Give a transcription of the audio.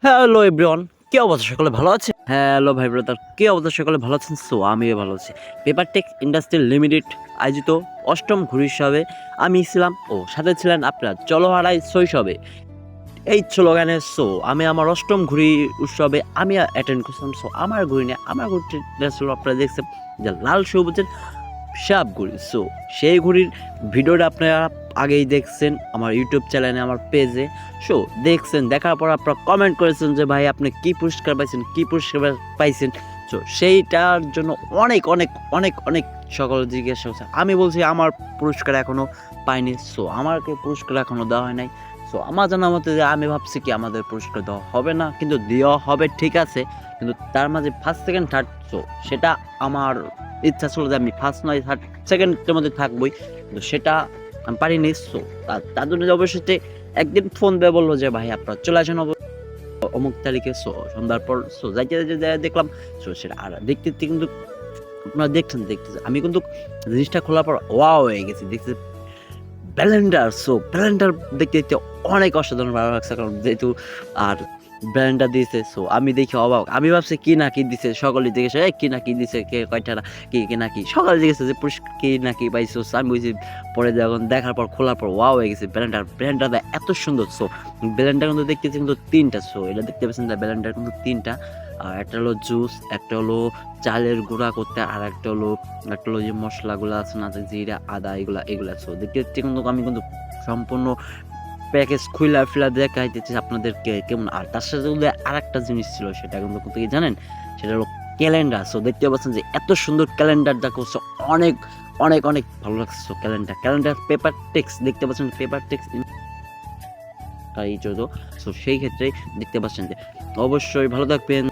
Hello everyone, কি অবস্থা? সকলে ভালো আছে? হ্যালো ভাই ব্রাদার, কি অবস্থা? সকলে ভালো আছেন? সো আমিও ভালো আছি। পেপারটেক ইন্ডাস্ট্রি লিমিটেড আয়োজিত অষ্টম ঘুড়ি উৎসবে আমি ছিলাম ও সাথে ছিলেন আপনার চলহারাই শৈশবে। এই স্লোগানে আমি আমার অষ্টম ঘুড়ি উৎসবে আমি অ্যাটেন্ড করছিলাম। আমার ঘুড়ি নিয়ে আমার ঘুড়িটা ছিল, আপনারা দেখছেন যে লাল সবুজের সাপ ঘুড়ি। সেই ঘুড়ির ভিডিওটা আপনারা আগেই দেখছেন আমার ইউটিউব চ্যানেলে, আমার পেজে। দেখছেন, দেখার পর আপনারা কমেন্ট করেছেন যে ভাই আপনি কি পুরস্কার পাইছেন, কি পুরস্কার পাইছেন। সেইটার জন্য অনেক অনেক অনেক অনেক সকল জিজ্ঞাসা করছে। আমি বলছি আমার পুরস্কার এখনও পাইনি। আমাকে পুরস্কার এখনও দেওয়া হয় নাই। আমার জানা মতে যে আমি ভাবছি কি আমাদের পুরস্কার দেওয়া হবে না, কিন্তু দেওয়া হবে ঠিক আছে। কিন্তু তার মাঝে ফার্স্ট সেকেন্ড থার্ড সেটা আমার ইচ্ছা ছিল যে আমি ফার্স্ট নয় থার্ড সেকেন্ডের মধ্যে থাকবোই, কিন্তু সেটা আমি পারিনি। তার জন্য অবশ্যই একদিন ফোন দিয়ে বললো যে ভাই আপনার চলে আসেন অমুক তারিখে। সন্ধ্যার পর যাইতে যাইতে দেখলাম সেটা আর দেখতে দেখতে কিন্তু আপনারা দেখতেছে আমি কিন্তু জিনিসটা খোলার পর ওয়াও হয়ে গেছি। দেখতে ব্যালেন্ডার দেখতে দেখতে অনেক অসাধারণ ভালো লাগছে, কারণ যেহেতু আর ব্র্যান্ডটা দিয়েছে। আমি দেখি অবাক, আমি ভাবছি কি না কি দিছে, সকলে জিজ্ঞেস কি না কি দিছে, কে কয়টা কি না কি, সকালে জিজ্ঞেস যে পুরস্কার কি না কি পাইছো। আমি বুঝি পরে যখন দেখার পর খোলার পর ওয়াও হয়ে গেছে। ব্র্যান্ডটা এত সুন্দর। ব্লেন্ডার কিন্তু দেখতেছি কিন্তু তিনটা। এটা দেখতে পাচ্ছেন যে ব্লেন্ডার কিন্তু তিনটা। একটা হলো জুস, একটা হলো চালের গুঁড়া করতে, আর একটা হলো যে মশলাগুলো আছে না, জিরা আদা এগুলা দেখতে দেখতে কিন্তু আমি কিন্তু সম্পূর্ণ প্যাকেজ খুইলা ফিলা দেখাইতেছি আপনাদেরকে কেমন। আর তার সাথে যদি আর একটা জিনিস ছিল, সেটা কিন্তু কি জানেন, সেটা হলো ক্যালেন্ডার। দেখতে পাচ্ছেন যে এত সুন্দর ক্যালেন্ডার দেখো। অনেক অনেক অনেক ভালো লাগছে। ক্যালেন্ডার পেপার টেক্স দেখতে পাচ্ছেন, পেপার টেক্স এই সেই ক্ষেত্রে দেখতে পাচ্ছেন যে অবশ্যই ভালো থাকবেন।